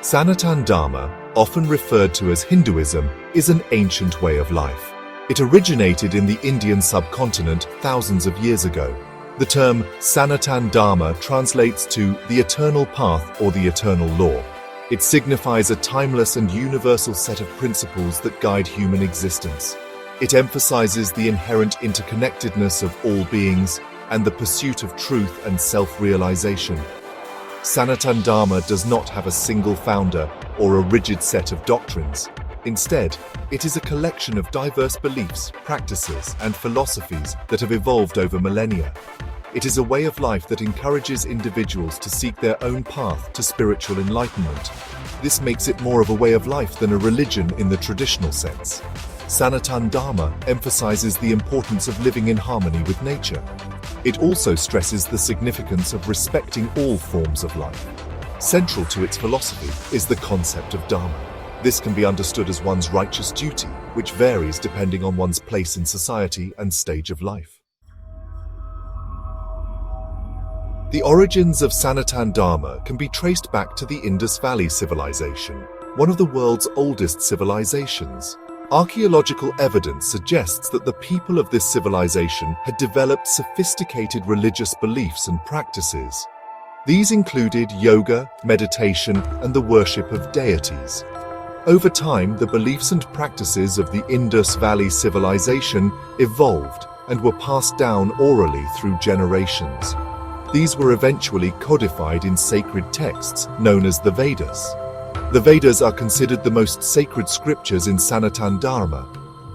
Sanatan Dharma, often referred to as Hinduism, is an ancient way of life. It originated in the Indian subcontinent thousands of years ago. The term Sanatan Dharma translates to the eternal path or the eternal law. It signifies a timeless and universal set of principles that guide human existence. It emphasizes the inherent interconnectedness of all beings and the pursuit of truth and self-realization. Sanatan Dharma does not have a single founder or a rigid set of doctrines. Instead, it is a collection of diverse beliefs, practices, and philosophies that have evolved over millennia. It is a way of life that encourages individuals to seek their own path to spiritual enlightenment. This makes it more of a way of life than a religion in the traditional sense. Sanatan Dharma emphasizes the importance of living in harmony with nature. It also stresses the significance of respecting all forms of life. Central to its philosophy is the concept of dharma. This can be understood as one's righteous duty, which varies depending on one's place in society and stage of life. The origins of Sanatan Dharma can be traced back to the Indus Valley civilization, one of the world's oldest civilizations. Archaeological evidence suggests that the people of this civilization had developed sophisticated religious beliefs and practices. These included yoga, meditation, and the worship of deities. Over time, the beliefs and practices of the Indus Valley civilization evolved and were passed down orally through generations. These were eventually codified in sacred texts known as the Vedas. The Vedas are considered the most sacred scriptures in Sanatan Dharma.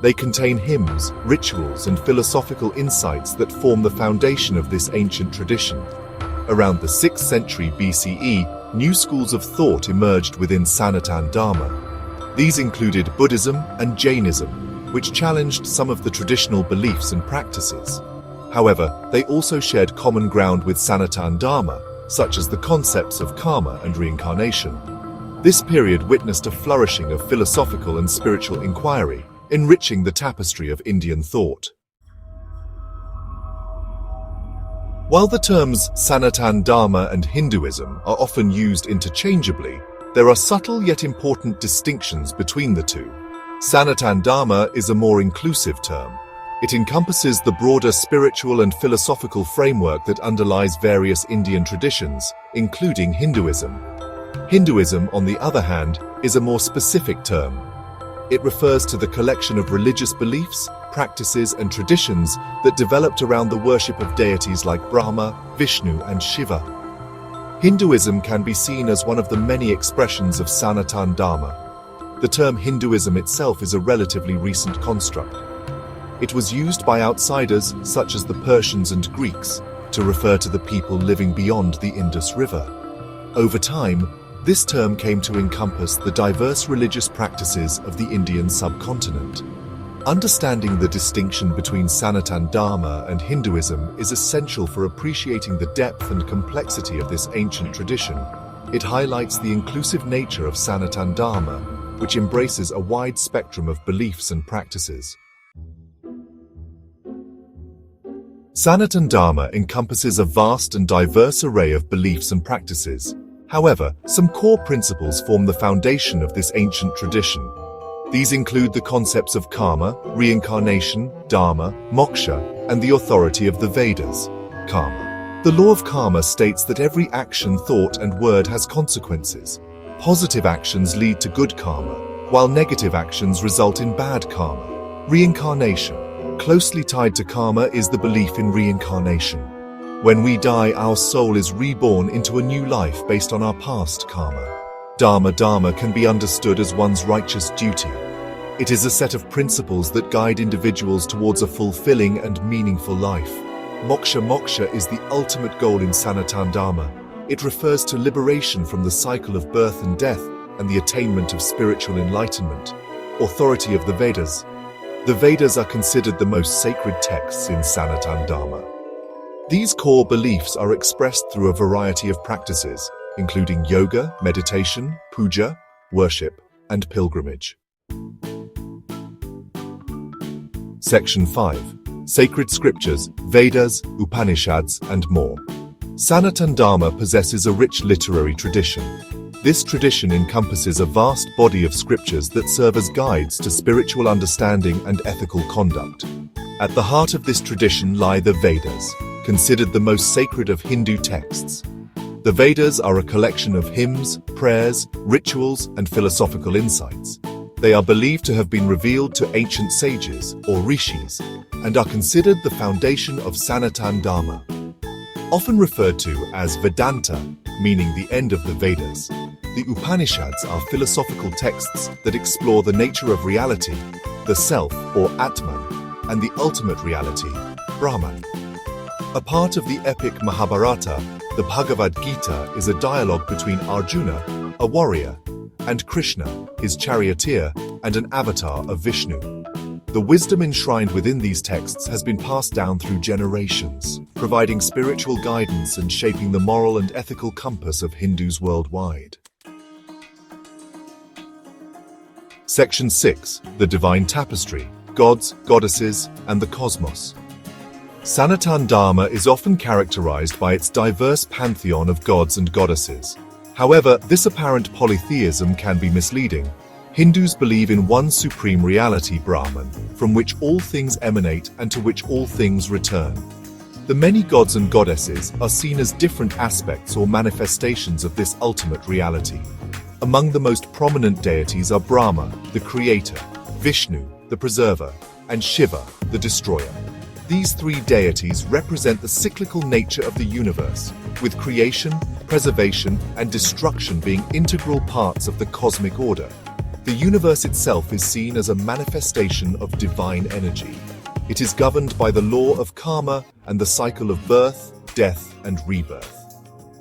They contain hymns, rituals, and philosophical insights that form the foundation of this ancient tradition. Around the 6th century BCE, new schools of thought emerged within Sanatan Dharma. These included Buddhism and Jainism, which challenged some of the traditional beliefs and practices. However, they also shared common ground with Sanatan Dharma, such as the concepts of karma and reincarnation. This period witnessed a flourishing of philosophical and spiritual inquiry, enriching the tapestry of Indian thought. While the terms Sanatan Dharma and Hinduism are often used interchangeably, there are subtle yet important distinctions between the two. Sanatan Dharma is a more inclusive term. It encompasses the broader spiritual and philosophical framework that underlies various Indian traditions, including Hinduism. Hinduism, on the other hand, is a more specific term. It refers to the collection of religious beliefs, practices, and traditions that developed around the worship of deities like Brahma, Vishnu, and Shiva. Hinduism can be seen as one of the many expressions of Sanatan Dharma. The term Hinduism itself is a relatively recent construct. It was used by outsiders, such as the Persians and Greeks, to refer to the people living beyond the Indus River. Over time, this term came to encompass the diverse religious practices of the Indian subcontinent. Understanding the distinction between Sanatan Dharma and Hinduism is essential for appreciating the depth and complexity of this ancient tradition. It highlights the inclusive nature of Sanatan Dharma, which embraces a wide spectrum of beliefs and practices. Sanatan Dharma encompasses a vast and diverse array of beliefs and practices. However, some core principles form the foundation of this ancient tradition. These include the concepts of karma, reincarnation, dharma, moksha, and the authority of the Vedas. Karma. The law of karma states that every action, thought, and word has consequences. Positive actions lead to good karma, while negative actions result in bad karma. Reincarnation. Closely tied to karma is the belief in reincarnation. When we die, our soul is reborn into a new life based on our past karma. Dharma can be understood as one's righteous duty. It is a set of principles that guide individuals towards a fulfilling and meaningful life. Moksha is the ultimate goal in Sanatan Dharma. It refers to liberation from the cycle of birth and death and the attainment of spiritual enlightenment. Authority of the Vedas. The Vedas are considered the most sacred texts in Sanatan Dharma. These core beliefs are expressed through a variety of practices, including yoga, meditation, puja, worship, and pilgrimage. Section 5. Sacred Scriptures, Vedas, Upanishads, and more. Sanatan Dharma possesses a rich literary tradition. This tradition encompasses a vast body of scriptures that serve as guides to spiritual understanding and ethical conduct. At the heart of this tradition lie the Vedas, considered the most sacred of Hindu texts. The Vedas are a collection of hymns, prayers, rituals, and philosophical insights. They are believed to have been revealed to ancient sages, or rishis, and are considered the foundation of sanatan dharma. Often referred to as Vedanta, meaning the end of the Vedas, the Upanishads are philosophical texts that explore the nature of reality, the self or Atman, and the ultimate reality, Brahman. A part of the epic Mahabharata, the Bhagavad Gita is a dialogue between Arjuna, a warrior, and Krishna, his charioteer and an avatar of Vishnu. The wisdom enshrined within these texts has been passed down through generations, providing spiritual guidance and shaping the moral and ethical compass of Hindus worldwide. Section 6. The Divine Tapestry, Gods, Goddesses, and the Cosmos. Sanatan Dharma is often characterized by its diverse pantheon of gods and goddesses. However, this apparent polytheism can be misleading. Hindus believe in one supreme reality, Brahman, from which all things emanate and to which all things return. The many gods and goddesses are seen as different aspects or manifestations of this ultimate reality. Among the most prominent deities are Brahma, the creator, Vishnu, the preserver, and Shiva, the destroyer. These three deities represent the cyclical nature of the universe, with creation, preservation, and destruction being integral parts of the cosmic order. The universe itself is seen as a manifestation of divine energy. It is governed by the law of karma and the cycle of birth, death, and rebirth.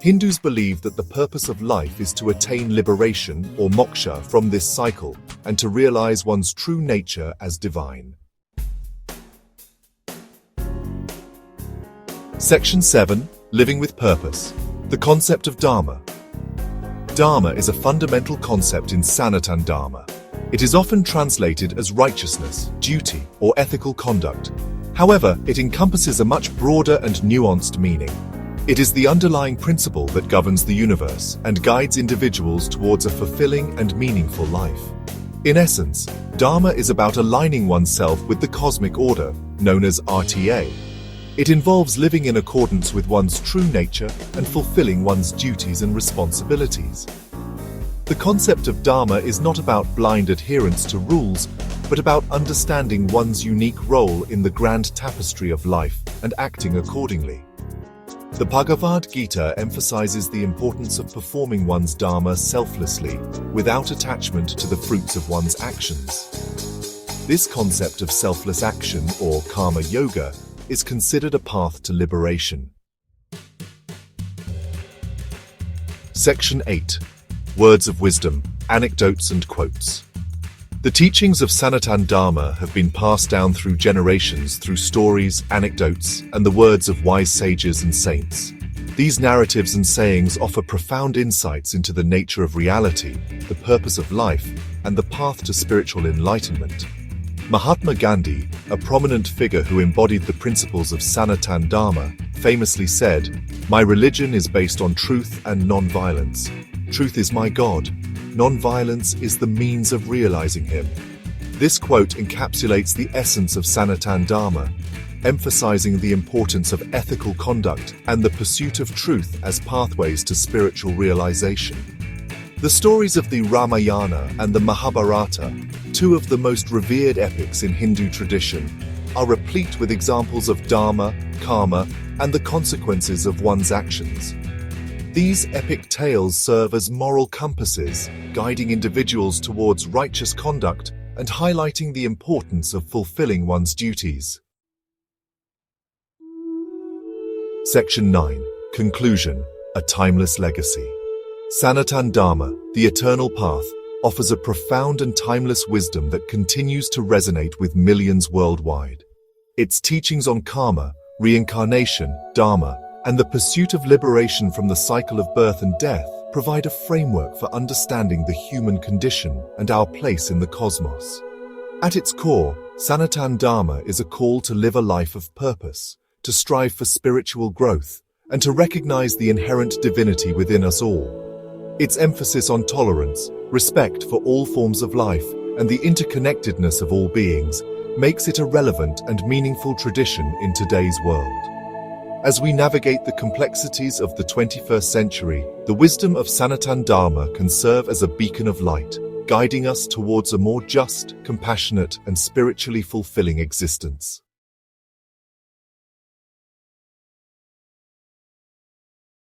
Hindus believe that the purpose of life is to attain liberation or moksha from this cycle and to realize one's true nature as divine. Section 7. Living with Purpose. The concept of dharma. Dharma is a fundamental concept in sanatan dharma. It is often translated as righteousness, duty, or ethical conduct. However, it encompasses a much broader and nuanced meaning. It is the underlying principle that governs the universe and guides individuals towards a fulfilling and meaningful life. In essence, dharma is about aligning oneself with the cosmic order, known as RTA. It involves living in accordance with one's true nature and fulfilling one's duties and responsibilities. The concept of dharma is not about blind adherence to rules, but about understanding one's unique role in the grand tapestry of life and acting accordingly. The Bhagavad Gita emphasizes the importance of performing one's dharma selflessly, without attachment to the fruits of one's actions. This concept of selfless action, or karma yoga, is considered a path to liberation. Section 8. Words of Wisdom, Anecdotes and Quotes. The teachings of Sanatan Dharma have been passed down through generations through stories, anecdotes, and the words of wise sages and saints. These narratives and sayings offer profound insights into the nature of reality, the purpose of life, and the path to spiritual enlightenment. Mahatma Gandhi, a prominent figure who embodied the principles of Sanatan Dharma, famously said, "My religion is based on truth and non-violence. Truth is my God. Non-violence is the means of realizing Him." This quote encapsulates the essence of Sanatan Dharma, emphasizing the importance of ethical conduct and the pursuit of truth as pathways to spiritual realization. The stories of the Ramayana and the Mahabharata, two of the most revered epics in Hindu tradition, are replete with examples of dharma, karma, and the consequences of one's actions. These epic tales serve as moral compasses, guiding individuals towards righteous conduct and highlighting the importance of fulfilling one's duties. Section 9. Conclusion. A timeless legacy. Sanatan Dharma, the eternal path, offers a profound and timeless wisdom that continues to resonate with millions worldwide. Its teachings on karma, reincarnation, dharma, and the pursuit of liberation from the cycle of birth and death provide a framework for understanding the human condition and our place in the cosmos. At its core, Sanatan Dharma is a call to live a life of purpose, to strive for spiritual growth, and to recognize the inherent divinity within us all. Its emphasis on tolerance, respect for all forms of life, and the interconnectedness of all beings makes it a relevant and meaningful tradition in today's world. As we navigate the complexities of the 21st century, the wisdom of Sanatan Dharma can serve as a beacon of light, guiding us towards a more just, compassionate, and spiritually fulfilling existence.